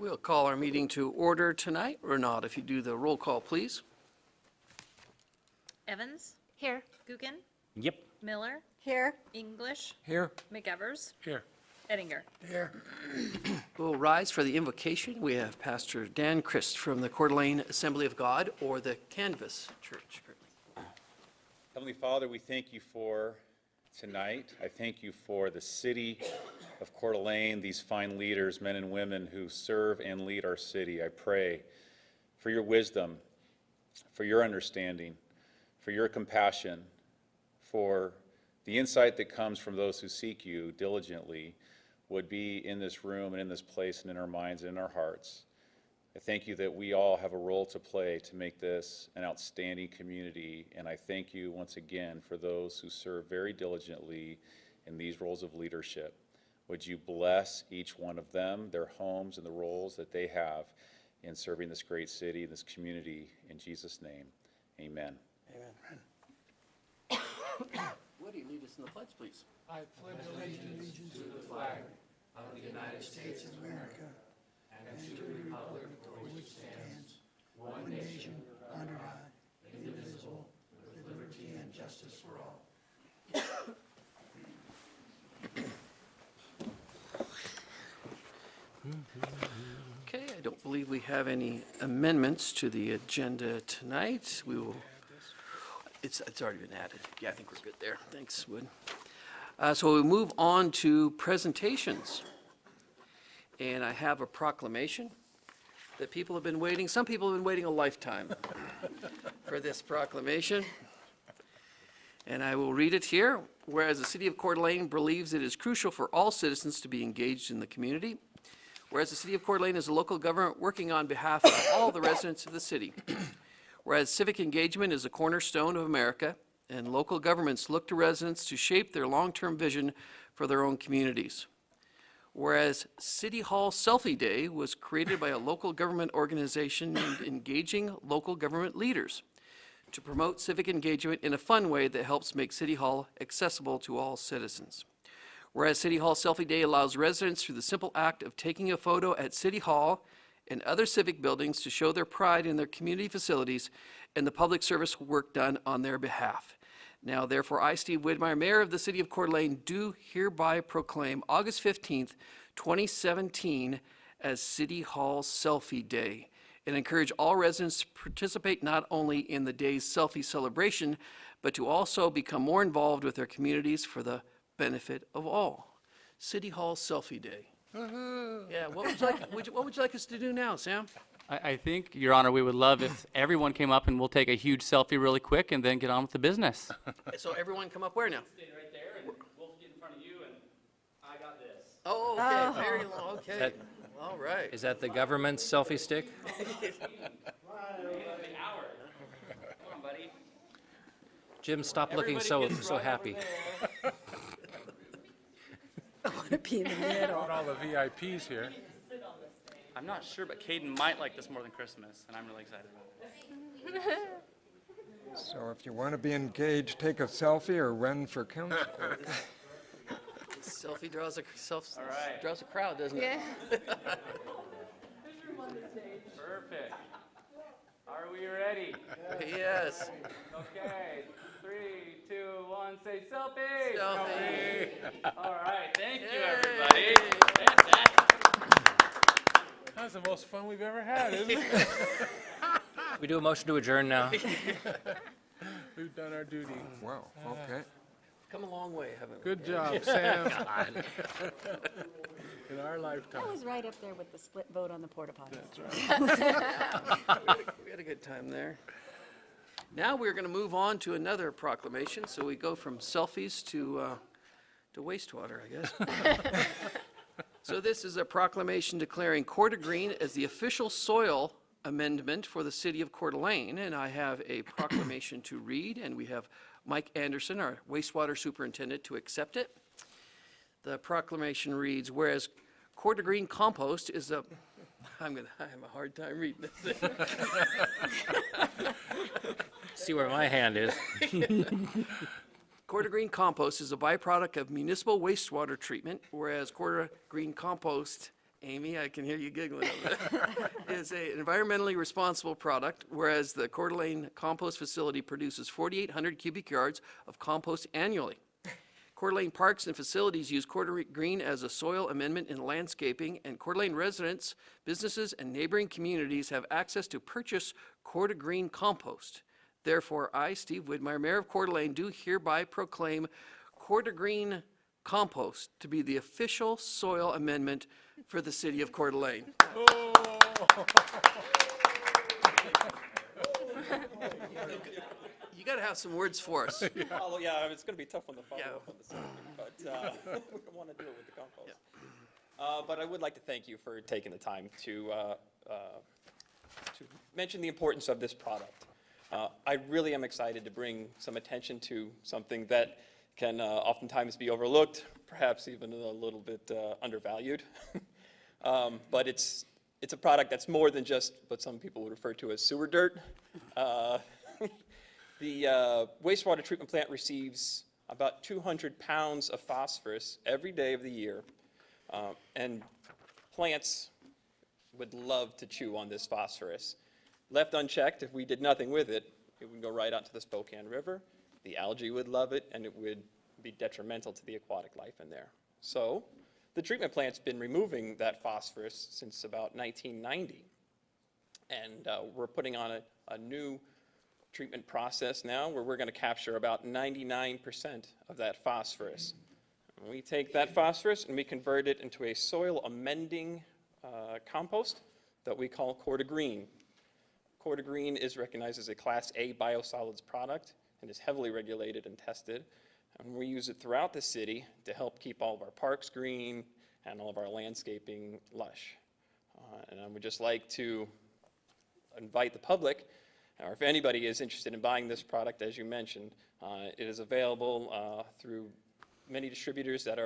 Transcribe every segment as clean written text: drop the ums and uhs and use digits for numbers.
We'll call our meeting to order tonight. Renaud, if you do the roll call, please. Evans? Here. Gookin? Yep. Miller? Here. English? Here. McEvers? Here. Ettinger? We'll rise for the invocation. We have Pastor Dan Christ from the Coeur d'Alene Assembly of God, or the Canvas Church. Heavenly Father, we thank you for tonight. I thank you for the city of Coeur d'Alene, these fine leaders, men and women who serve and lead our city. I pray for your wisdom, for your understanding, for your compassion, for the insight that comes from those who seek you diligently would be in this room and in this place and in our minds and in our hearts. I thank you that we all have a role to play to make this an outstanding community, and I thank you once again for those who serve very diligently in these roles of leadership. Would you bless each one of them, their homes, and the roles that they have in serving this great city, this community, in Jesus' name, amen. Amen. Would you lead us in the pledge, please? I pledge allegiance to the flag of the United States of America and to the republic for which stands one nation under God, indivisible, with liberty and justice for all. Okay, I don't believe we have any amendments to the agenda tonight. We will. It's already been added. Yeah, I think we're good there. Thanks, Wood. So we move on to presentations. And I have a proclamation that people have been waiting, some people have been waiting a lifetime for this proclamation. And I will read it here. Whereas the City of Coeur d'Alene believes it is crucial for all citizens to be engaged in the community. Whereas the City of Coeur d'Alene is a local government working on behalf of all the residents of the city. Whereas civic engagement is a cornerstone of America, and local governments look to residents to shape their long-term vision for their own communities. Whereas City Hall Selfie Day was created by a local government organization named Engaging Local Government Leaders to promote civic engagement in a fun way that helps make City Hall accessible to all citizens. Whereas City Hall Selfie Day allows residents through the simple act of taking a photo at City Hall and other civic buildings to show their pride in their community facilities and the public service work done on their behalf. Now, therefore, I, Steve Widmeyer, Mayor of the City of Coeur d'Alene, do hereby proclaim August 15th, 2017 as City Hall Selfie Day, and encourage all residents to participate not only in the day's selfie celebration, but to also become more involved with their communities for the benefit of all. City Hall Selfie Day. Yeah, what would you like us to do now, Sam? I think, Your Honor, we would love if everyone came up and we'll take a huge selfie really quick and then get on with the business. So everyone come up where now? Stay right there, and we'll get in front of you, and I got this. Oh, okay, very long, okay. All right. Is that the government's selfie stick? Come on, buddy. Jim, stop looking so happy. I want to be in the middle. All the VIPs here. I'm not sure, but Caden might like this more than Christmas, and I'm really excited about it. So if you want to be engaged, take a selfie or run for council. Selfie draws right. draws a crowd, doesn't it? Yeah. Perfect. Are we ready? Yes. Okay. 3, 2, 1, say selfie. Selfie. All right. Thank you, Yay. everybody. Fantastic. That's the most fun we've ever had, isn't it? We do a motion to adjourn now. We've done our duty. Wow, okay. Come a long way, haven't we? Good job, Sam. In our lifetime. I was right up there with the split vote on the porta potties. We had a good time there. Now we're going to move on to another proclamation. So we go from selfies to wastewater, I guess. So this is a proclamation declaring Coeur d'Alene as the official soil amendment for the city of Coeur d'Alene. And I have a proclamation to read, and we have Mike Anderson, our wastewater superintendent, to accept it. The proclamation reads, whereas Coeur d'Alene compost is a, I have a hard time reading this thing. See where my hand is. Coeur d'Alene compost is a byproduct of municipal wastewater treatment, whereas Coeur d'Alene compost Amy, I can hear you giggling over there, is an environmentally responsible product, whereas the Coeur d'Alene compost facility produces 4,800 cubic yards of compost annually. Coeur d'Alene parks and facilities use Coeur d'Alene as a soil amendment in landscaping, and Coeur d'Alene residents, businesses, and neighboring communities have access to purchase Coeur d'Alene compost. Therefore, I, Steve Widmeyer, Mayor of Coeur d'Alene, do hereby proclaim Coeur d'Alene compost to be the official soil amendment for the city of Coeur d'Alene. You got to have some words for us. Follow, yeah, it's going to be tough on the Yeah. follow-up on the subject, but we don't want to do it with the compost. But I would like to thank you for taking the time to mention the importance of this product. I really am excited to bring some attention to something that can oftentimes be overlooked, perhaps even a little bit undervalued. But it's a product that's more than just what some people would refer to as sewer dirt. The wastewater treatment plant receives about 200 pounds of phosphorus every day of the year, and plants would love to chew on this phosphorus. Left unchecked, if we did nothing with it, it would go right out to the Spokane River. The algae would love it, and it would be detrimental to the aquatic life in there. So the treatment plant's been removing that phosphorus since about 1990. And we're putting on a new treatment process now where we're going to capture about 99% of that phosphorus. And we take that phosphorus and we convert it into a soil amending compost that we call Coeur d'Alene. Coeur d'Alene is recognized as a Class A biosolids product and is heavily regulated and tested. And we use it throughout the city to help keep all of our parks green and all of our landscaping lush. And I would just like to invite the public, or if anybody is interested in buying this product, as you mentioned, it is available through many distributors that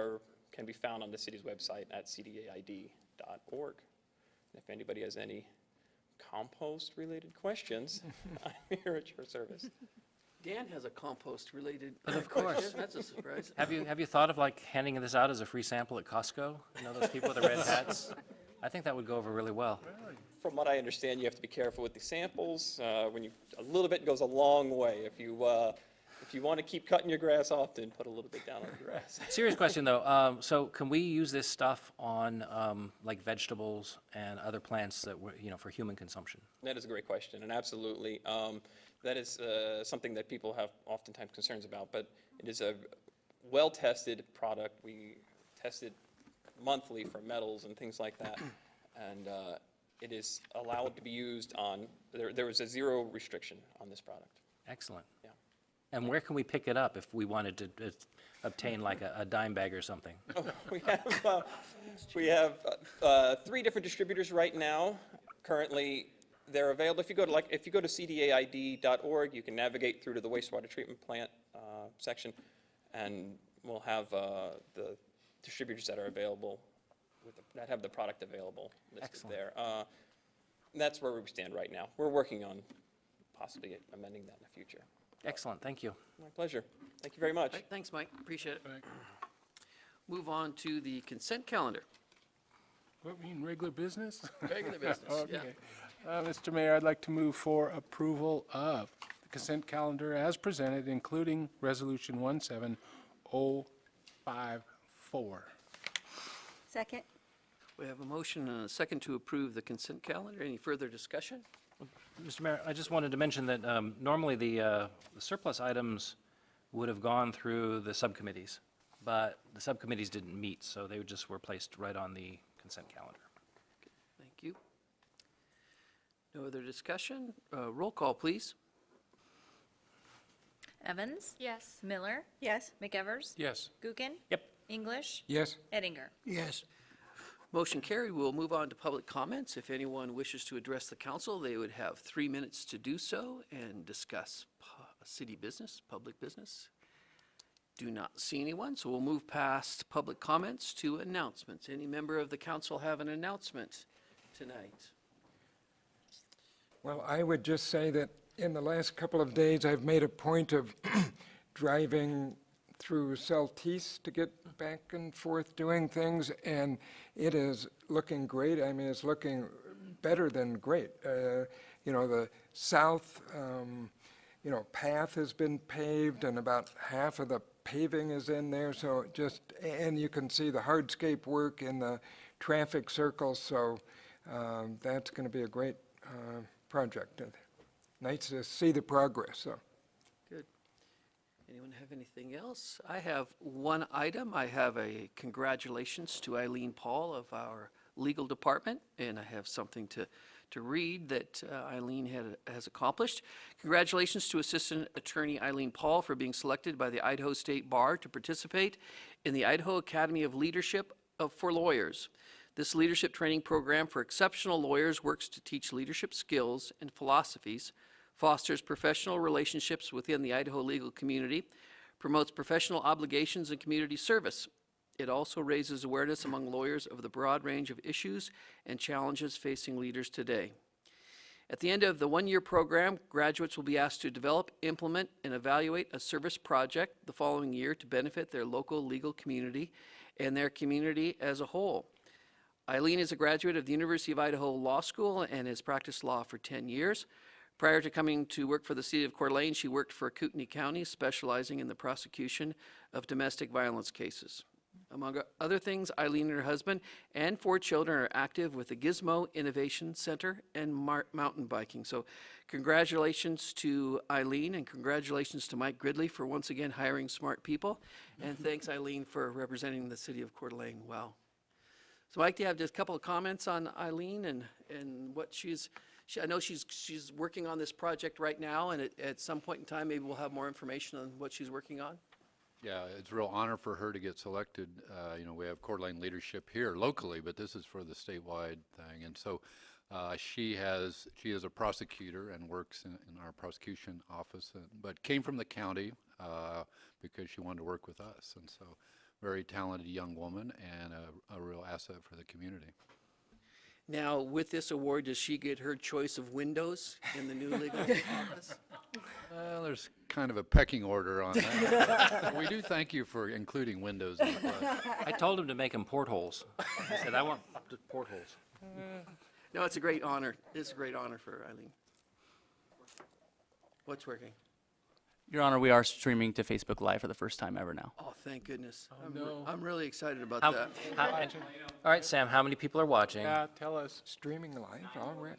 can be found on the city's website at cdaid.org. If anybody has any compost-related questions, I'm here at your service. Dan has a compost-related Of course. question. That's a surprise. Have you thought of like handing this out as a free sample at Costco? You know, those people with the red hats? I think that would go over really well. From what I understand, you have to be careful with the samples. A little bit goes a long way. If you want to keep cutting your grass often, put a little bit down on the grass. Serious question though. So can we use this stuff on like vegetables and other plants that were, for human consumption? That is a great question, and absolutely. That is something that people have oftentimes concerns about, but it is a well-tested product. We test it monthly for metals and things like that, and it is allowed to be used on, there was a zero restriction on this product. Excellent. Yeah. And where can we pick it up if we wanted to obtain like a dime bag or something? We have 3 different distributors right now. Currently, they're available. If you go to cdaid.org, you can navigate through to the wastewater treatment plant section, and we'll have the distributors that are available, that have the product available listed Excellent. there. That's where we stand right now. We're working on possibly amending that in the future. Excellent, thank you. My pleasure. Thank you very much. All right, thanks, Mike. Appreciate it. Move on to the consent calendar. What, we in regular business? Regular business, yeah. Okay. Mr. Mayor, I'd like to move for approval of the consent calendar as presented, including Resolution 17054. Second? We have a motion and a second to approve the consent calendar. Any further discussion? Mr. Mayor, I just wanted to mention that normally the surplus items would have gone through the subcommittees, but the subcommittees didn't meet, so they just were placed right on the consent calendar. Thank you. No other discussion? Roll call, please. Evans? Yes. Miller? Yes. McEvers? Yes. Gookin? Yep. English? Yes? Eddinger? Yes. Motion carried. We'll move on to public comments. If anyone wishes to address the council, they would have 3 minutes to do so and discuss city business, public business. Do not see anyone, so we'll move past public comments to announcements. Any member of the council have an announcement tonight? Well, I would just say that in the last couple of days, I've made a point of driving through Celtice to get back and forth doing things, and it is looking great. I mean, it's looking better than great. You know, the south, you know, path has been paved, and about half of the paving is in there, so just, and you can see the hardscape work in the traffic circles, so that's going to be a great project. And nice to see the progress, so. Good. Anyone have anything else? I have one item. I have a congratulations to Eileen Paul of our legal department, and I have something to read that Eileen has accomplished. Congratulations to Assistant Attorney Eileen Paul for being selected by the Idaho State Bar to participate in the Idaho Academy of Leadership for Lawyers. This leadership training program for exceptional lawyers works to teach leadership skills and philosophies, fosters professional relationships within the Idaho legal community, promotes professional obligations and community service. It also raises awareness among lawyers of the broad range of issues and challenges facing leaders today. At the end of the one-year program, graduates will be asked to develop, implement, and evaluate a service project the following year to benefit their local legal community and their community as a whole. Eileen is a graduate of the University of Idaho Law School and has practiced law for 10 years. Prior to coming to work for the City of Coeur d'Alene, she worked for Kootenai County, specializing in the prosecution of domestic violence cases. Among other things, Eileen and her husband and 4 children are active with the Gizmo Innovation Center and mountain biking. So congratulations to Eileen, and congratulations to Mike Gridley for once again hiring smart people. And thanks, Eileen, for representing the City of Coeur d'Alene well. So Mike, do you have just a couple of comments on Eileen and what I know she's working on this project right now, and at some point in time, maybe we'll have more information on what she's working on? Yeah, it's a real honor for her to get selected. You know, we have Coeur d'Alene leadership here locally, but this is for the statewide thing. And so she is a prosecutor and works in our prosecution office, but came from the county because she wanted to work with us. And so very talented young woman and a real asset for the community. Now, with this award, does she get her choice of windows in the new legal office? Well, there's kind of a pecking order on that. We do thank you for including windows in the class. I told him to make them portholes. I said, I want the portholes. No, it's a great honor. It's a great honor for Eileen. What's working? Your Honor, we are streaming to Facebook Live for the first time ever now. Oh, thank goodness. I'm really excited about How- that. All right, Sam, how many people are watching? Yeah, tell us. Streaming live, all right.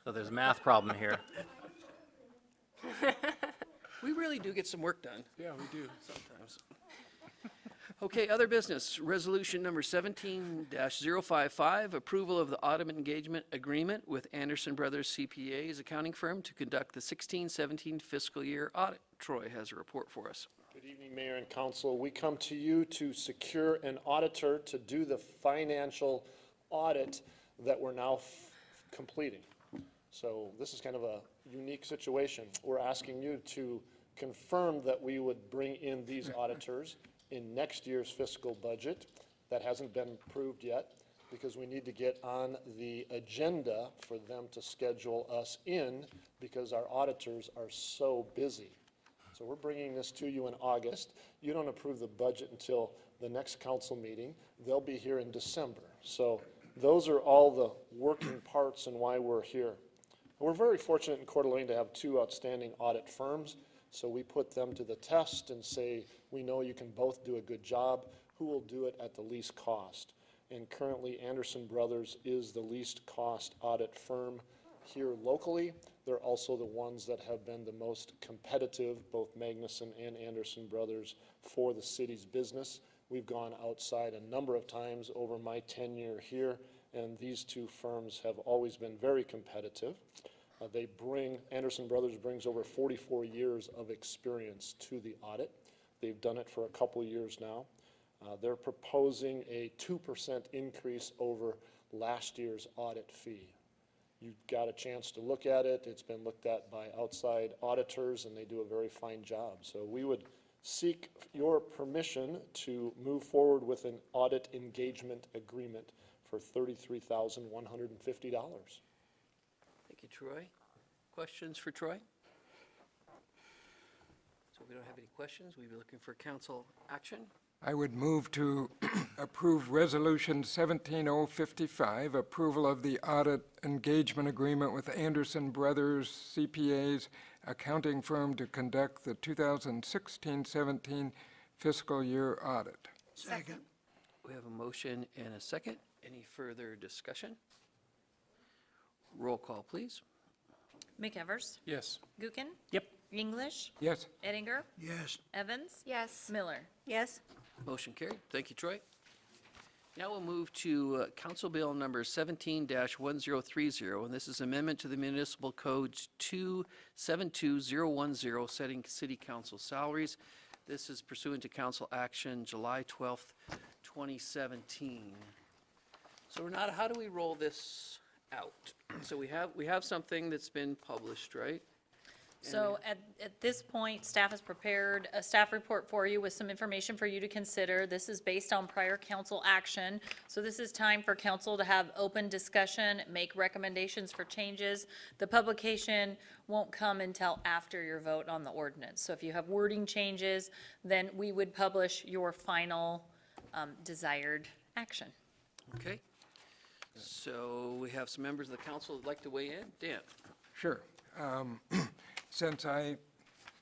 So there's a math problem here. We really do get some work done Yeah, we do. sometimes. Okay, other business. Resolution number 17-055, approval of the audit engagement agreement with Anderson Brothers CPAs accounting firm to conduct the 16-17 fiscal year audit. Troy has a report for us. Good evening, Mayor and Council. We come to you to secure an auditor to do the financial audit that we're now completing. So this is kind of a unique situation. We're asking you to confirm that we would bring in these auditors in next year's fiscal budget. That hasn't been approved yet because we need to get on the agenda for them to schedule us in because our auditors are so busy. So we're bringing this to you in August. You don't approve the budget until the next council meeting. They'll be here in December. So those are all the working parts and why we're here. We're very fortunate in Coeur d'Alene to have 2 outstanding audit firms. So we put them to the test and say, we know you can both do a good job. Who will do it at the least cost? And currently Anderson Brothers is the least cost audit firm here locally. They're also the ones that have been the most competitive, both Magnuson and Anderson Brothers, for the city's business. We've gone outside a number of times over my tenure here, and these 2 firms have always been very competitive. Anderson Brothers brings over 44 years of experience to the audit. They've done it for a couple of years now. They're proposing a 2% increase over last year's audit fee. You've got a chance to look at it. It's been looked at by outside auditors, and they do a very fine job. So we would seek your permission to move forward with an audit engagement agreement for $33,150. Thank you, Troy. Questions for Troy? So If we don't have any questions, we'd be looking for council action. I would move to approve Resolution 17055, approval of the audit engagement agreement with Anderson Brothers CPAs accounting firm to conduct the 2016-17 fiscal year audit. Second. We have a motion and a second. Any further discussion? Roll call, please. McEvers. Yes. Gookin. Yep. English. Yes. Eddinger. Yes. Evans. Yes. Miller. Yes. Motion carried. Thank you, Troy. Now we'll move to Council Bill number 17-1030, and this is amendment to the Municipal Code 272010, setting city council salaries. This is pursuant to council action July 12th, 2017. So Renata, how do we roll this out? So we have something that's been published, right? So at this point, staff has prepared a staff report for you with some information for you to consider. This is based on prior council action. So this is time for council to have open discussion, make recommendations for changes. The publication won't come until after your vote on the ordinance. So if you have wording changes, then we would publish your final desired action. Okay. So we have some members of the council that'd like to weigh in. Dan? Sure. Since I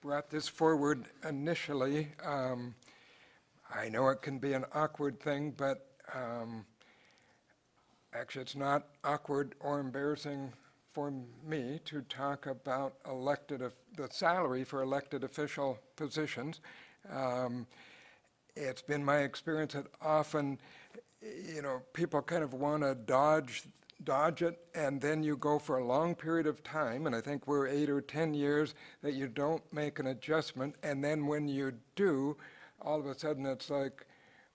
brought this forward initially, I know it can be an awkward thing, but actually it's not awkward or embarrassing for me to talk about the salary for elected official positions. It's been my experience that often, people kind of want to dodge it, and then you go for a long period of time, and I think we're 8 or 10 years, that you don't make an adjustment, and then when you do, all of a sudden it's like,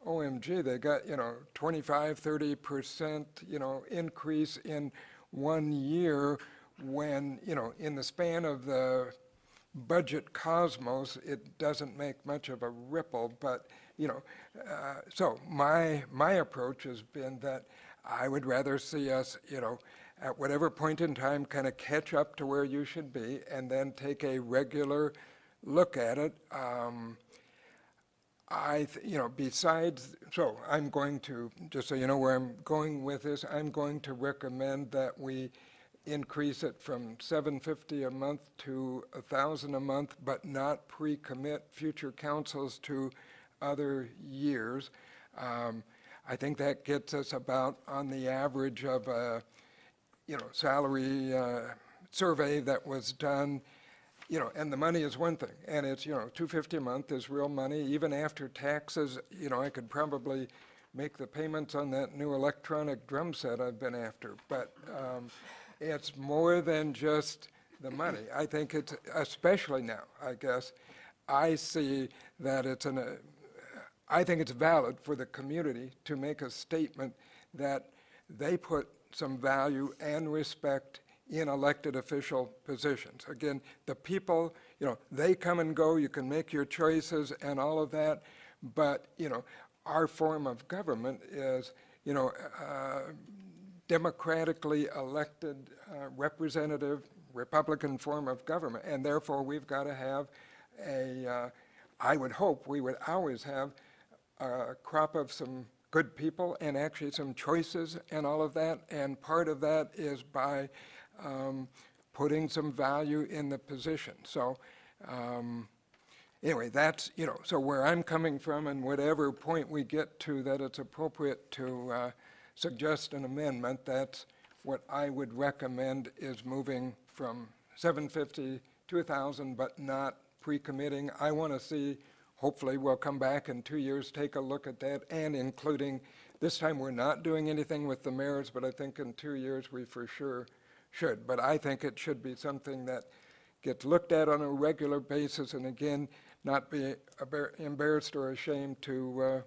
OMG, they got, 25, 30%, increase in 1 year when, in the span of the budget cosmos, it doesn't make much of a ripple, but, so my approach has been that I would rather see us, at whatever point in time, kind of catch up to where you should be and then take a regular look at it. Besides, so I'm going to, just so you know where I'm going with this, I'm going to recommend that we increase it from $750 a month to $1,000 a month, but not pre-commit future councils to other years. I think that gets us about on the average of a, salary survey that was done, and the money is one thing, and it's, $250 a month is real money. Even after taxes, I could probably make the payments on that new electronic drum set I've been after, but it's more than just the money. I think it's, especially now, I guess, I see that I think it's valid for the community to make a statement that they put some value and respect in elected official positions. Again, the people, they come and go, you can make your choices and all of that, but, our form of government is, democratically elected representative Republican form of government, and therefore we've got to have I would hope we would always have a crop of some good people and actually some choices and all of that. And part of that is by putting some value in the position. So anyway, that's, so where I'm coming from and whatever point we get to that it's appropriate to suggest an amendment, that's what I would recommend is moving from $750 to $1,000, but not pre-committing. I want to see, hopefully we'll come back in 2 years, take a look at that, and including, this time we're not doing anything with the mayors, but I think in 2 years we for sure should. But I think it should be something that gets looked at on a regular basis, and again, not be embarrassed or ashamed to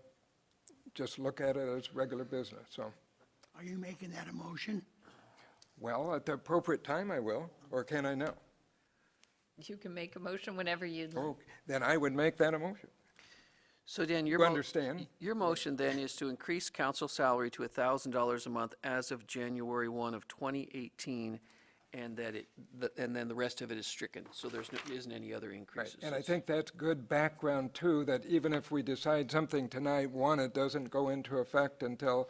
just look at it as regular business, so. Are you making that a motion? Well, at the appropriate time I will, or can I now? You can make a motion whenever you'd like. Oh, then I would make that a motion. So Dan, You understand? Your motion then is to increase council salary to $1,000 a month as of January 1 of 2018, and that and then the rest of it is stricken, so isn't any other Right, increases. and I think that's good background too, that even if we decide something tonight, one, it doesn't go into effect until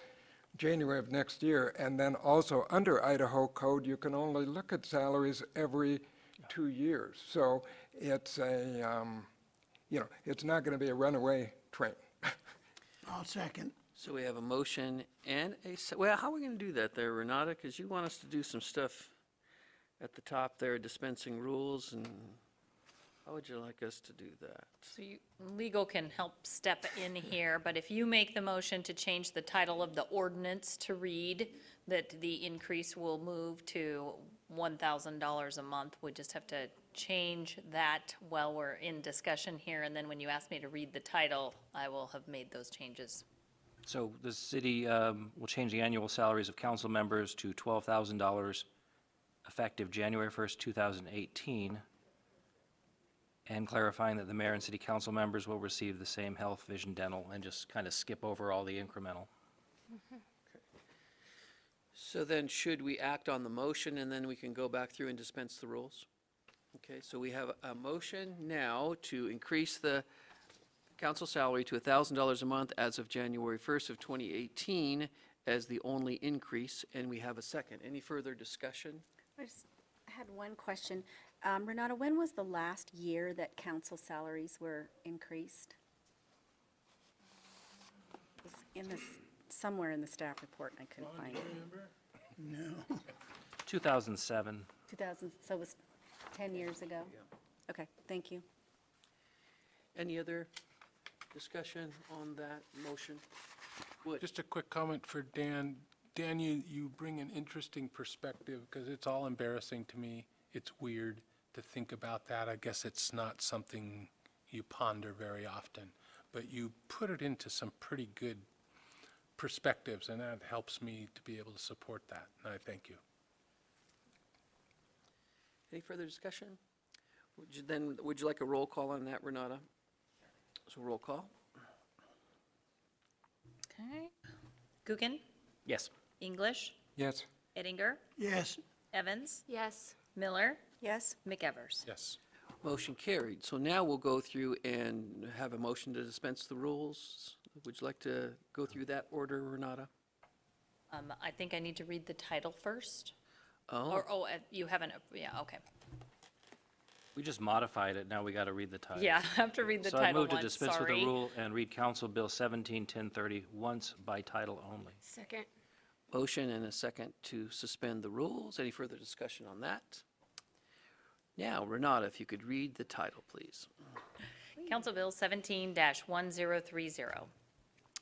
January of next year, and then also under Idaho code, you can only look at salaries every 2 years. So it's it's not going to be a runaway train. I'll second. So we have a motion and well, how are we going to do that there, Renata? Because you want us to do some stuff at the top there, dispensing rules, and how would you like us to do that? So legal can help step in here, but if you make the motion to change the title of the ordinance to read that the increase will move to $1,000 a month, we just have to change that while we're in discussion here, and then when you ask me to read the title, I will have made those changes. So the city will change the annual salaries of council members to $12,000 effective January 1st, 2018, and clarifying that the mayor and city council members will receive the same health, vision, dental, and just kind of skip over all the incremental. So then, should we act on the motion, and then we can go back through and dispense the rules? Okay, so we have a motion now to increase the council salary to $1,000 a month as of January 1st of 2018 as the only increase, and we have a second. Any further discussion? I had one question. Renata, when was the last year that council salaries were increased? It was in the, somewhere in the staff report, and I couldn't find it. No. 2007. 2000, so it was 10 years ago? Okay, thank you. Any other discussion on that motion? Wood? Just a quick comment for Dan. Dan, you bring an interesting perspective, because it's all embarrassing to me. It's weird to think about that. I guess it's not something you ponder very often. But you put it into some pretty good perspectives, and that helps me to be able to support that, and I thank you. Any further discussion? Would you like a roll call on that, Renata? So roll call. Okay. Gookin? Yes. English? Yes? Eddinger? Yes. Evans? Yes. Miller? Yes? McEvers? Yes. Motion carried. So now we'll go through and have a motion to dispense the rules. Would you like to go through that order, Renata? I think I need to read the title first. Oh, You haven't, yeah, okay. We just modified it, now we got to read the title. Yeah, I have to read the So I title move to once, dispense with the sorry. rule and read Council Bill 17-1030 once by title only. Second. motion and a second to suspend the rules. Any further discussion on that? Now, Renata, if you could read the title, please. Council Bill 17-1030.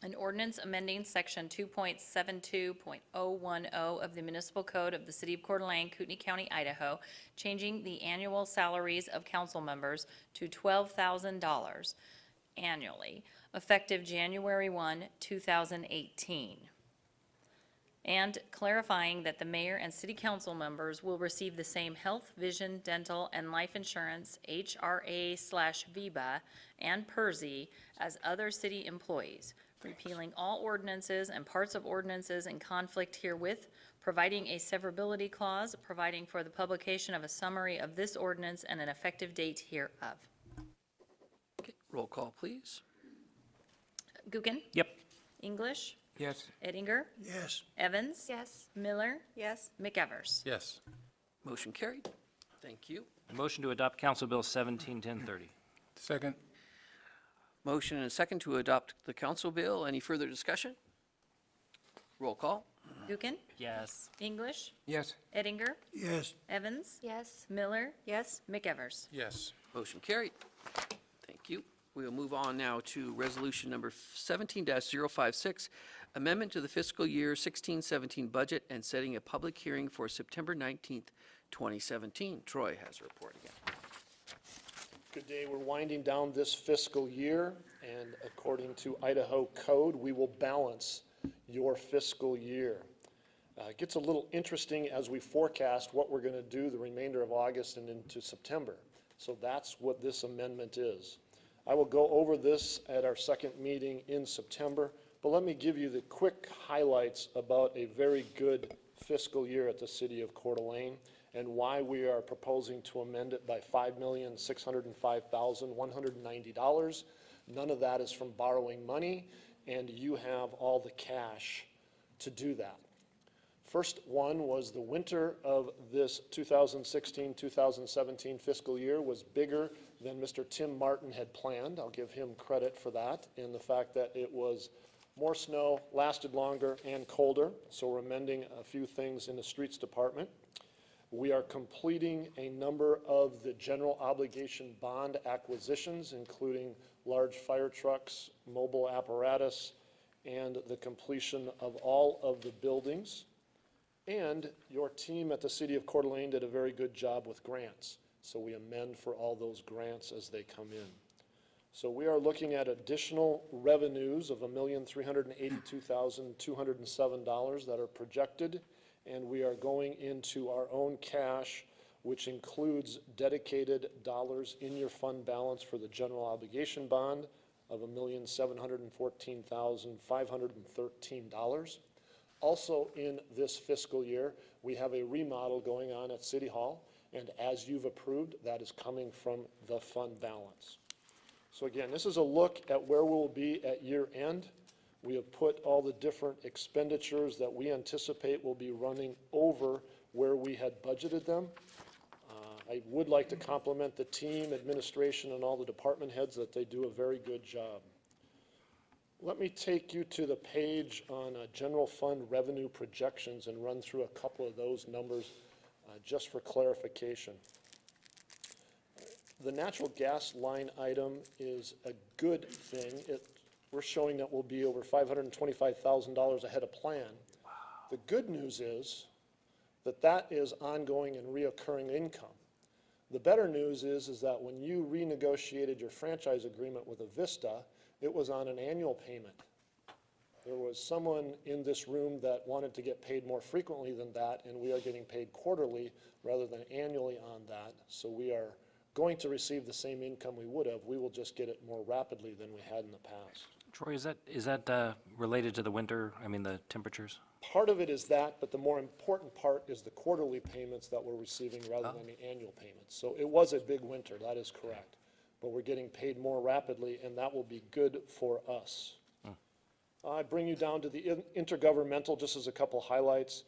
An ordinance amending Section 2.72.010 of the Municipal Code of the City of Coeur d'Alene, Kootenai County, Idaho, changing the annual salaries of council members to $12,000 annually, effective January 1, 2018. And clarifying that the mayor and city council members will receive the same health, vision, dental, and life insurance, HRA/VIBA, and PERSI as other city employees, repealing all ordinances and parts of ordinances in conflict herewith, providing a severability clause, providing for the publication of a summary of this ordinance and an effective date hereof. Okay, roll call, please. Gookin? Yep. English? Yes? Eddinger? Yes. Evans? Yes. Miller? Yes. McEvers? Yes. Motion carried. Thank you. Motion to adopt Council Bill 17-1030. Second. Motion and a second to adopt the council bill. Any further discussion? Roll call. Gookin? Yes. English? Yes? Eddinger? Yes. Evans? Yes. Miller? Yes. McEvers? Yes. Motion carried. Thank you. We'll move on now to resolution number 17-056, amendment to the fiscal year 16-17 budget and setting a public hearing for September 19th, 2017. Troy has a report again. Good day. We're winding down this fiscal year, and according to Idaho code, we will balance your fiscal year. It gets a little interesting as we forecast what we're going to do the remainder of August and into September. So that's what this amendment is. I will go over this at our second meeting in September, but let me give you the quick highlights about a very good fiscal year at the City of Coeur d'Alene and why we are proposing to amend it by $5,605,190. None of that is from borrowing money, and you have all the cash to do that. First one was the winter of this 2016-2017 fiscal year was bigger than Mr. Tim Martin had planned. I'll give him credit for that, and the fact that it was more snow, lasted longer, and colder. So we're amending a few things in the streets department. We are completing a number of the general obligation bond acquisitions, including large fire trucks, mobile apparatus, and the completion of all of the buildings. And your team at the City of Coeur d'Alene did a very good job with grants. So we amend for all those grants as they come in. So we are looking at additional revenues of $1,382,207 that are projected, and we are going into our own cash, which includes dedicated dollars in your fund balance for the general obligation bond of $1,714,513. Also in this fiscal year, we have a remodel going on at City Hall, and as you've approved, that is coming from the fund balance. So again, this is a look at where we'll be at year end. We have put all the different expenditures that we anticipate will be running over where we had budgeted them. I would like to compliment the team, administration, and all the department heads that they do a very good job. Let me take you to the page on general fund revenue projections and run through a couple of those numbers just for clarification. The natural gas line item is a good thing. We're showing that we'll be over $525,000 ahead of plan. The good news is that that is ongoing and reoccurring income. The better news is that when you renegotiated your franchise agreement with Avista, it was on an annual payment. There was someone in this room that wanted to get paid more frequently than that, and we are getting paid quarterly rather than annually on that. So we are going to receive the same income we would have. We will just get it more rapidly than we had in the past. Troy, is that related to the winter, the temperatures? Part of it is that, but the more important part is the quarterly payments that we're receiving rather than the annual payments. So it was a big winter, that is correct. But we're getting paid more rapidly, and that will be good for us. I bring you down to the intergovernmental, just as a couple highlights.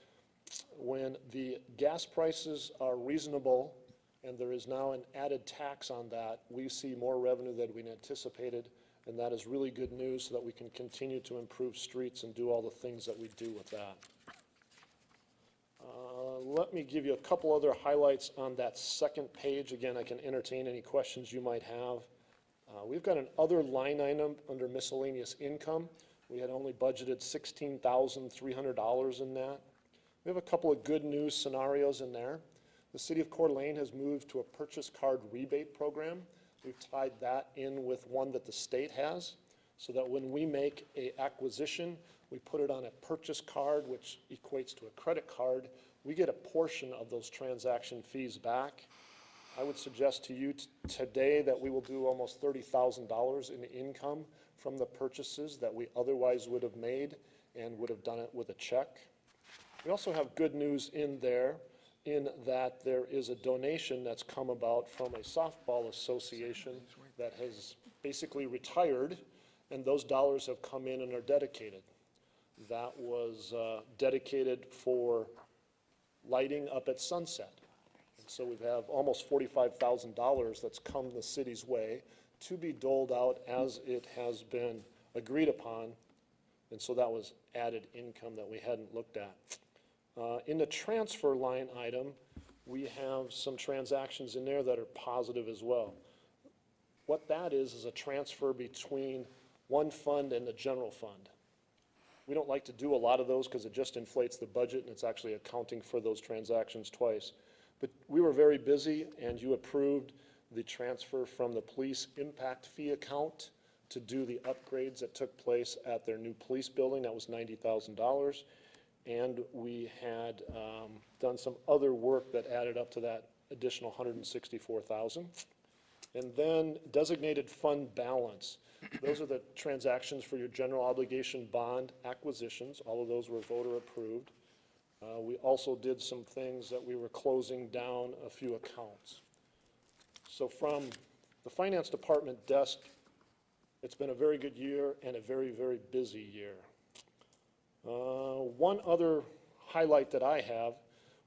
When the gas prices are reasonable, and there is now an added tax on that, we see more revenue than we anticipated, and that is really good news so that we can continue to improve streets and do all the things that we do with that. Let me give you a couple other highlights on that second page. Again, I can entertain any questions you might have. We've got an other line item under miscellaneous income. We had only budgeted $16,300 in that. We have a couple of good news scenarios in there. The City of Coeur d'Alene has moved to a purchase card rebate program. We've tied that in with one that the state has, so that when we make an acquisition, we put it on a purchase card, which equates to a credit card. We get a portion of those transaction fees back. I would suggest to you today that we will do almost $30,000 in income from the purchases that we otherwise would have made and would have done it with a check. We also have good news in there in that there is a donation that's come about from a softball association that has basically retired, and those dollars have come in and are dedicated. That was dedicated for lighting up at Sunset. And so we have almost $45,000 that's come the city's way to be doled out as it has been agreed upon. And so that was added income that we hadn't looked at. In the transfer line item, we have some transactions in there that are positive as well. What that is a transfer between one fund and the general fund. We don't like to do a lot of those because it just inflates the budget and it's actually accounting for those transactions twice. But we were very busy and you approved the transfer from the police impact fee account to do the upgrades that took place at their new police building. That was $90,000. And we had done some other work that added up to that additional $164,000. And then designated fund balance. Those are the transactions for your general obligation bond acquisitions. All of those were voter approved. We also did some things that we were closing down a few accounts. So from the finance department desk, it's been a very good year and a very, very busy year. One other highlight that I have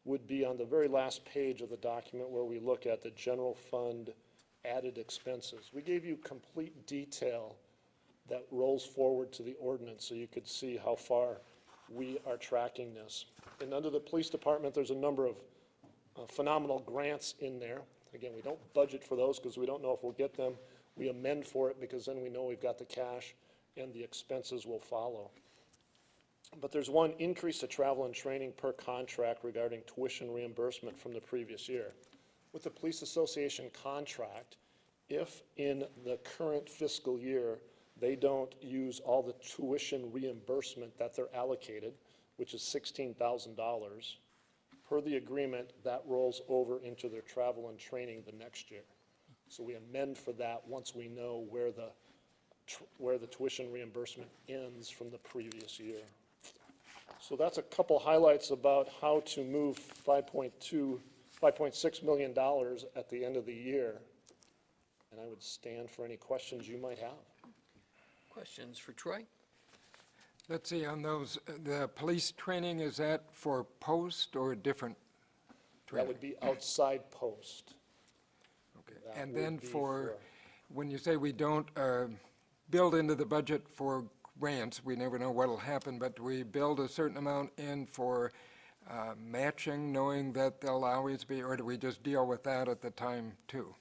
would be on the very last page of the document where we look at the general fund added expenses. We gave you complete detail that rolls forward to the ordinance so you could see how far we are tracking this. And under the police department, there's a number of phenomenal grants in there. Again, we don't budget for those because we don't know if we'll get them. We amend for it because then we know we've got the cash and the expenses will follow. But there's one increase to travel and training per contract regarding tuition reimbursement from the previous year. With the Police Association contract, if in the current fiscal year they don't use all the tuition reimbursement that they're allocated, which is $16,000, per the agreement, that rolls over into their travel and training the next year. So we amend for that once we know where the tuition reimbursement ends from the previous year. So that's a couple highlights about how to move $5.6 million at the end of the year. And I would stand for any questions you might have. Questions for Troy? Let's see, on those, the police training, is that for post or different That training? would be outside post. Okay. that And would then be when you say we don't build into the budget for grants, we never know what'll happen, but do we build a certain amount in for matching, knowing that there'll always be, or do we just deal with that at the time too?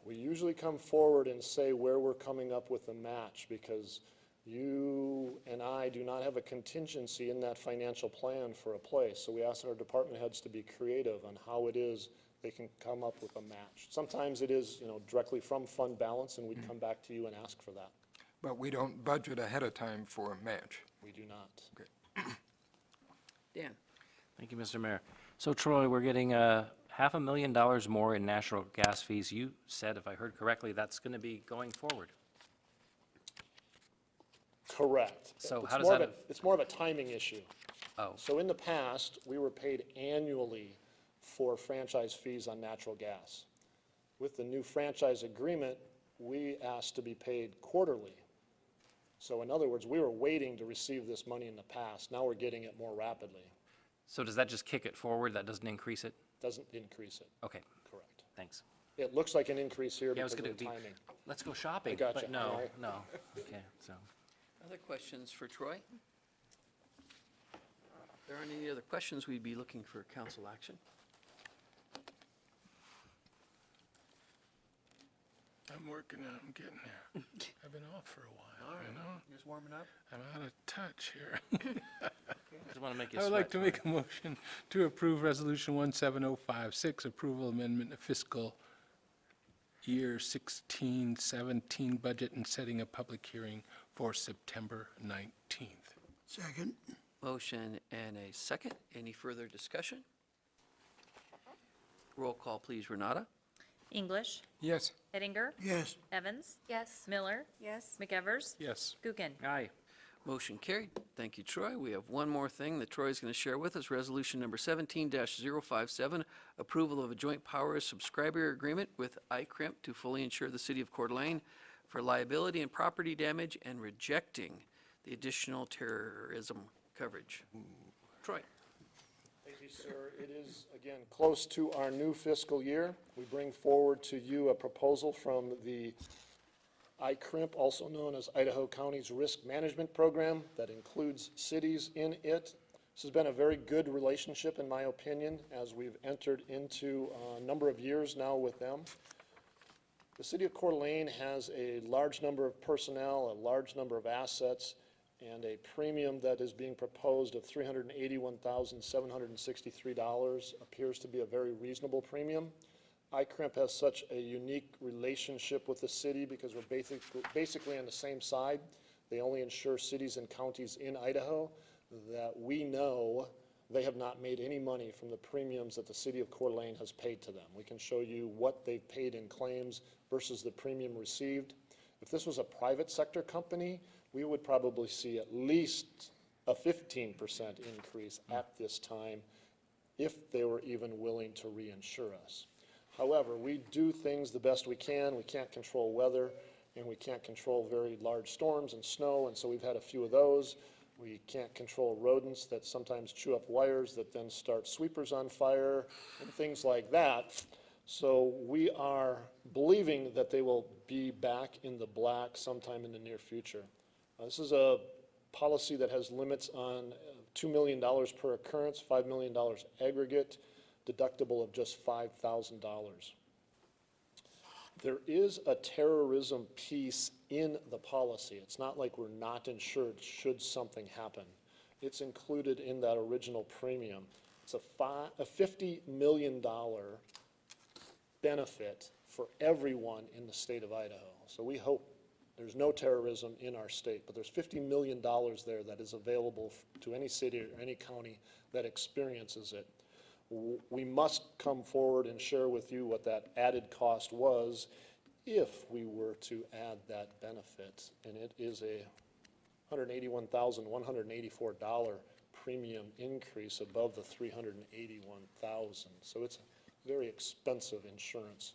We usually come forward and say where we're coming up with a match, because you and I do not have a contingency in that financial plan for a place. So we ask our department heads to be creative on how it is they can come up with a match. Sometimes it is, directly from fund balance, and we'd come back to you and ask for that. But we don't budget ahead of time for a match. We do not. Dan? Thank you, Mr. Mayor. So Troy, we're getting $500,000 more in natural gas fees. You said, if I heard correctly, that's going to be going forward. Correct. So It's how does more of that a- It's more of a timing issue. Oh, So in the past, we were paid annually for franchise fees on natural gas. With the new franchise agreement, we asked to be paid quarterly. So in other words, we were waiting to receive this money in the past. Now we're getting it more rapidly. so does that just kick it forward? That doesn't increase it? Doesn't increase it. Okay, Correct. thanks. It looks like an increase here Yeah, I was because of gonna the be- timing. Let's go shopping. gotcha. But no, All right. no. Okay, so. Other questions for Troy? If there aren't any other questions, we'd be looking for council action. I'm working on it, I'm getting there. I've been off for a while, you know? Just warming up? I'm out of touch here. Just want to make you I sweat. would like to Troy. make a motion to approve Resolution 17056, approval amendment of fiscal year 16-17 budget and setting a public hearing for September 19th. Second. Motion and a second. Any further discussion? Roll call, please, Renata? English, Yes. Eddinger, Yes. Evans, Yes. Miller, Yes. McEvers, Yes. Gookin. Aye. Motion carried. Thank you, Troy. We have one more thing that Troy is going to share with us, Resolution Number 17-057, approval of a joint powers subscriber agreement with iCrimp to fully insure the city of Coeur d'Alene for liability and property damage and rejecting the additional terrorism coverage. Troy? Thank you, sir. It is, again, close to our new fiscal year. We bring forward to you a proposal from the iCrimp, also known as Idaho County's Risk Management Program, that includes cities in it. This has been a very good relationship, in my opinion, as we've entered into a number of years now with them. The city of Coeur d'Alene has a large number of personnel, a large number of assets, and a premium that is being proposed of $381,763 appears to be a very reasonable premium. iCrimp has such a unique relationship with the city because we're basically on the same side. They only insure cities and counties in Idaho that we know they have not made any money from the premiums that the city of Coeur d'Alene has paid to them. We can show you what they've paid in claims versus the premium received. If this was a private sector company, we would probably see at least a 15% increase at this time if they were even willing to reinsure us. However, we do things the best we can. We can't control weather, and we can't control very large storms and snow, and so we've had a few of those. We can't control rodents that sometimes chew up wires that then start sweepers on fire and things like that. So we are believing that they will be back in the black sometime in the near future. This is a policy that has limits on $2 million per occurrence, $5 million aggregate, deductible of just $5,000. There is a terrorism piece in the policy. It's not like we're not insured should something happen. It's included in that original premium. It's a $50 million benefit for everyone in the state of Idaho. So we hope there's no terrorism in our state, but there's $50 million there that is available to any city or any county that experiences it. We must come forward and share with you what that added cost was if we were to add that benefit. And it is a $181,184 premium increase above the $381,000. So it's very expensive insurance.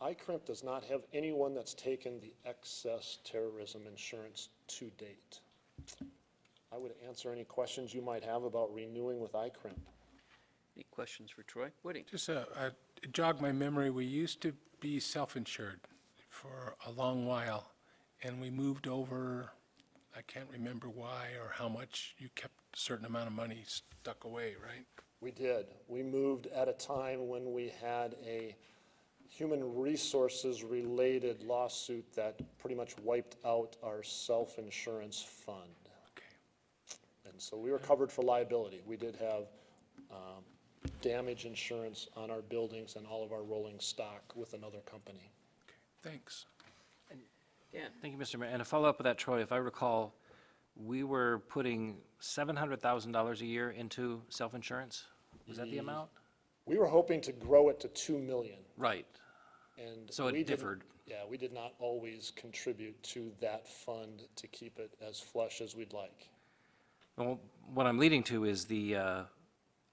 ICRIMP does not have anyone that's taken the excess terrorism insurance to date. I would answer any questions you might have about renewing with ICRIMP. Any questions for Troy? Woody? Just it jogged my memory. We used to be self-insured for a long while, and we moved over. I can't remember why or how much. You kept a certain amount of money stuck away, right? We did. We moved at a time when we had a human resources related lawsuit that pretty much wiped out our self-insurance fund. Okay. And so we were covered for liability. We did have damage insurance on our buildings and all of our rolling stock with another company. Okay. Thanks. Dan? Thank you, Mr. Mayor. And to follow up with that, Troy, if I recall, we were putting $700,000 a year into self-insurance? Was that the amount? We were hoping to grow it to $2 million. Right. And So it we didn't- differed. Yeah, we did not always contribute to that fund to keep it as flush as we'd like. Well, what I'm leading to is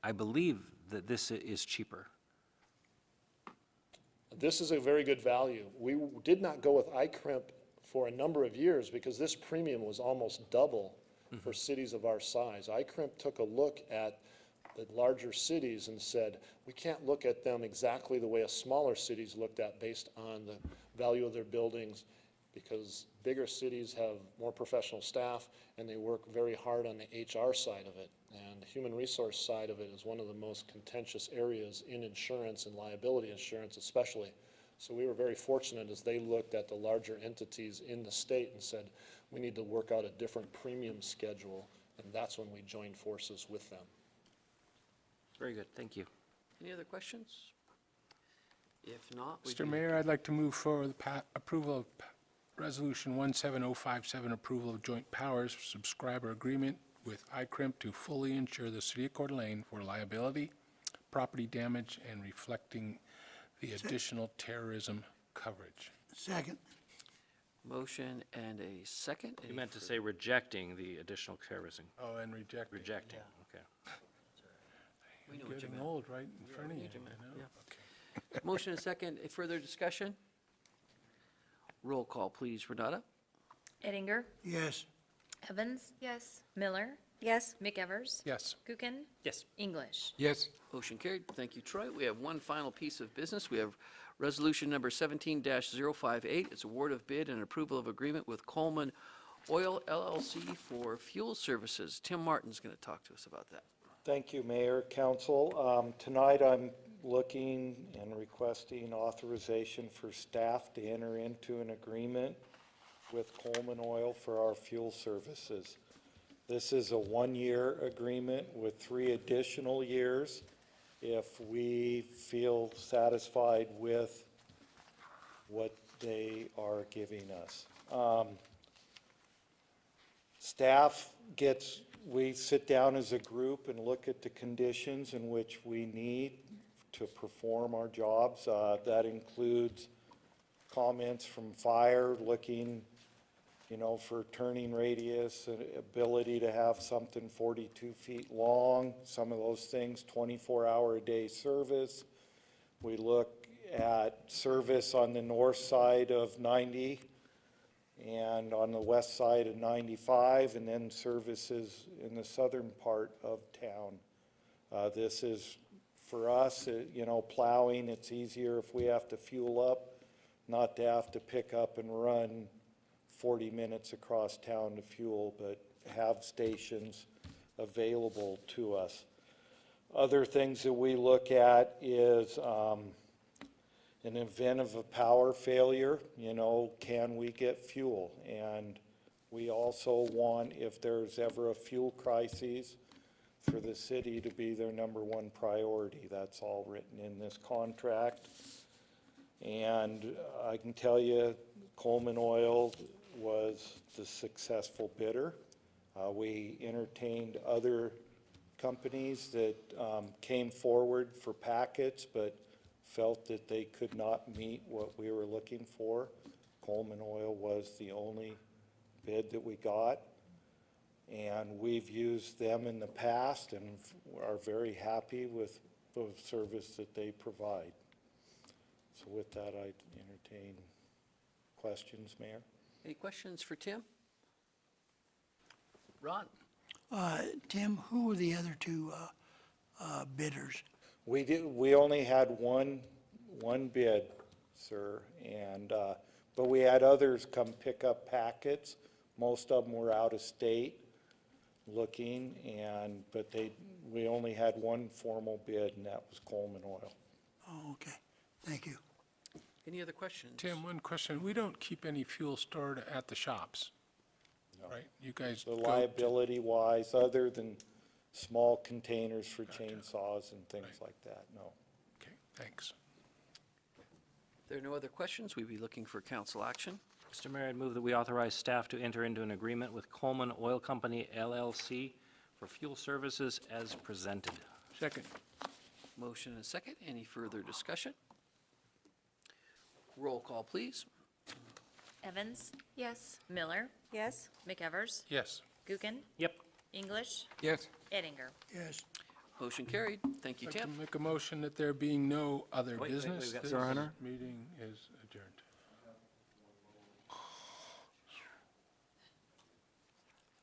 I believe that this is cheaper. This is a very good value. We did not go with ICRIMP for a number of years because this premium was almost double for cities of our size. ICRIMP took a look at the larger cities and said, we can't look at them exactly the way a smaller city's looked at based on the value of their buildings, because bigger cities have more professional staff and they work very hard on the HR side of it. And the human resource side of it is one of the most contentious areas in insurance and liability insurance especially. So we were very fortunate as they looked at the larger entities in the state and said, we need to work out a different premium schedule, and that's when we joined forces with them. Very good, thank you. Any other questions? If not, we'd Mr. be- Mayor, I'd like to move for the approval of Resolution 17057, approval of joint powers for subscriber agreement with ICRIMP to fully insure the city of Coeur d'Alene for liability, property damage, and reflecting the additional terrorism coverage. Second. Motion and a second. You Any meant to fur- say rejecting the additional terrorism. Oh, and reject. Rejecting, okay. We know what you Getting meant. old, right in front of you, what you meant, you know? yeah. Okay. Motion and a second. Any further discussion? Roll call, please. Renata? Eddinger, Yes. Evans, Yes. Miller, Yes. McEvers, Yes. Kukin, Yes. English. Yes. Motion carried. Thank you, Troy. We have one final piece of business. We have resolution number 17-058. It's award of bid and approval of agreement with Coleman Oil LLC for fuel services. Tim Martin's going to talk to us about that. Thank you, Mayor, Council. Tonight, I'm looking and requesting authorization for staff to enter into an agreement with Coleman Oil for our fuel services. This is a one-year agreement with 3 additional years if we feel satisfied with what they are giving us. Staff gets, we sit down as a group and look at the conditions in which we need to perform our jobs. That includes comments from fire, looking you know, for turning radius, ability to have something 42 feet long, some of those things, 24-hour-a-day service. We look at service on the north side of 90 and on the west side of 95, and then services in the southern part of town. This is, for us, you know, plowing, it's easier if we have to fuel up, not to have to pick up and run 40 minutes across town to fuel, but have stations available to us. Other things that we look at is an event of a power failure, you know, can we get fuel? And we also want, if there's ever a fuel crisis, for the city to be their #1 priority. That's all written in this contract. And I can tell you, Coleman Oil was the successful bidder. We entertained other companies that came forward for packets, but felt that they could not meet what we were looking for. Coleman Oil was the only bid that we got. And we've used them in the past and are very happy with the service that they provide. So with that, I entertain questions, Mayor. Any questions for Tim? Ron? Tim, who were the other two bidders? We only had one bid, sir, and, but we had others come pick up packets. Most of them were out of state looking, but we only had one formal bid, and that was Coleman Oil. Oh, okay, thank you. Any other questions? Tim, one question. We don't keep any fuel stored at the shops, right? You guys The go liability-wise, other than small containers for chainsaws and things like that, no. Okay, thanks. If there are no other questions, we'd be looking for council action. Mr. Mayor, I'd move that we authorize staff to enter into an agreement with Coleman Oil Company LLC for fuel services as presented. Second. Motion and a second. Any further discussion? Roll call, please. Evans? Yes. Miller? Yes. McEvers? Yes. Gookin? Yep. English? Yes. Eddinger? Yes. Motion carried. Thank you, I'd like to Tim. make a motion that there being no other Wait, business. we've got this Your Honor. Meeting is adjourned.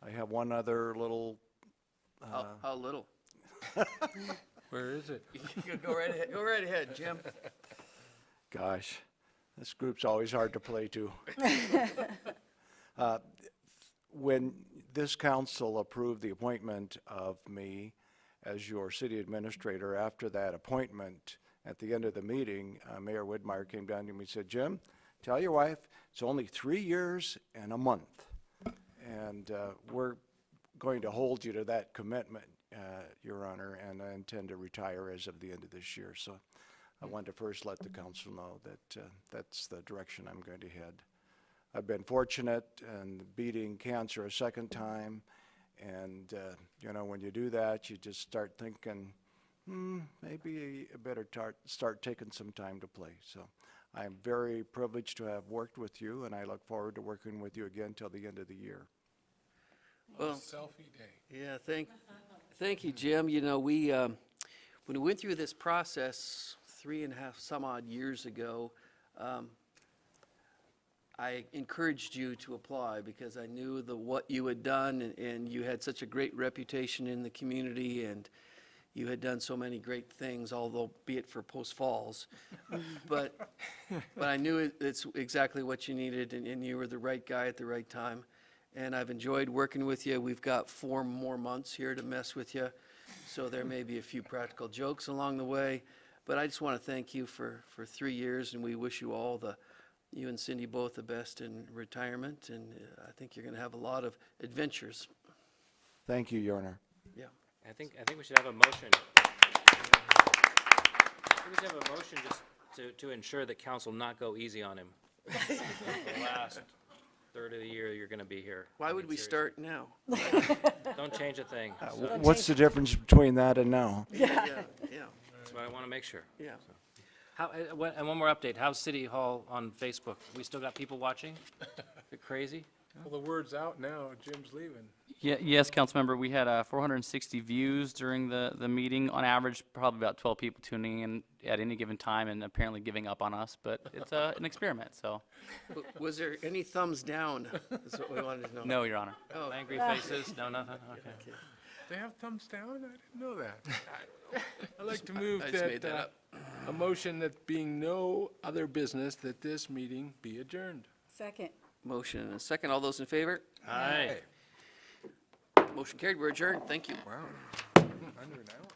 I have one other little, How little? Where is it? Go right ahead, go right ahead, Jim. gosh, this group's always hard to play to. When this council approved the appointment of me as your city administrator, after that appointment, at the end of the meeting, Mayor Widmeyer came down to me and said, Jim, tell your wife it's only 3 years and a month. And we're going to hold you to that commitment, Your Honor, and I intend to retire as of the end of this year. So I wanted to first let the council know that that's the direction I'm going to head. I've been fortunate in beating cancer a second time, and you know, when you do that, you just start thinking, maybe I better start taking some time to play. So I'm very privileged to have worked with you, and I look forward to working with you again till the end of the year. Well, Selfie day. yeah, thank you, Jim. You know, when we went through this process 3.5 some odd years ago, I encouraged you to apply because I knew what you had done, and you had such a great reputation in the community, and you had done so many great things, although be it for Post Falls. But I knew it's exactly what you needed, and you were the right guy at the right time. And I've enjoyed working with you. We've got 4 more months here to mess with you, so there may be a few practical jokes along the way. But I just want to thank you for 3 years, and we wish you you and Cindy both the best in retirement, and I think you're going to have a lot of adventures. Thank you, Your Honor. Yeah. I think we should have a motion. We should have a motion just to ensure that council not go easy on him. The last third of the year you're going to be here. Why would we start now? Don't change a thing. What's the difference between that and now? Yeah. That's what I want to make sure. Yeah. And one more update. How's City Hall on Facebook? We still got people watching? Is it crazy? Well, the word's out now, Jim's leaving. Yeah, yes, Councilmember, we had 460 views during the meeting. On average, probably about 12 people tuning in at any given time and apparently giving up on us, but it's an experiment, so. Was there any thumbs down? That's what we wanted to know. No, Your Honor. Oh, Angry faces? No, nothing? Okay. They have thumbs down? I didn't know that. I'd like to move I just made that up. a motion that being no other business, that this meeting be adjourned. Second. Motion and a second. All those in favor? Aye. Motion carried. We're adjourned. Thank you. Wow. Under an hour.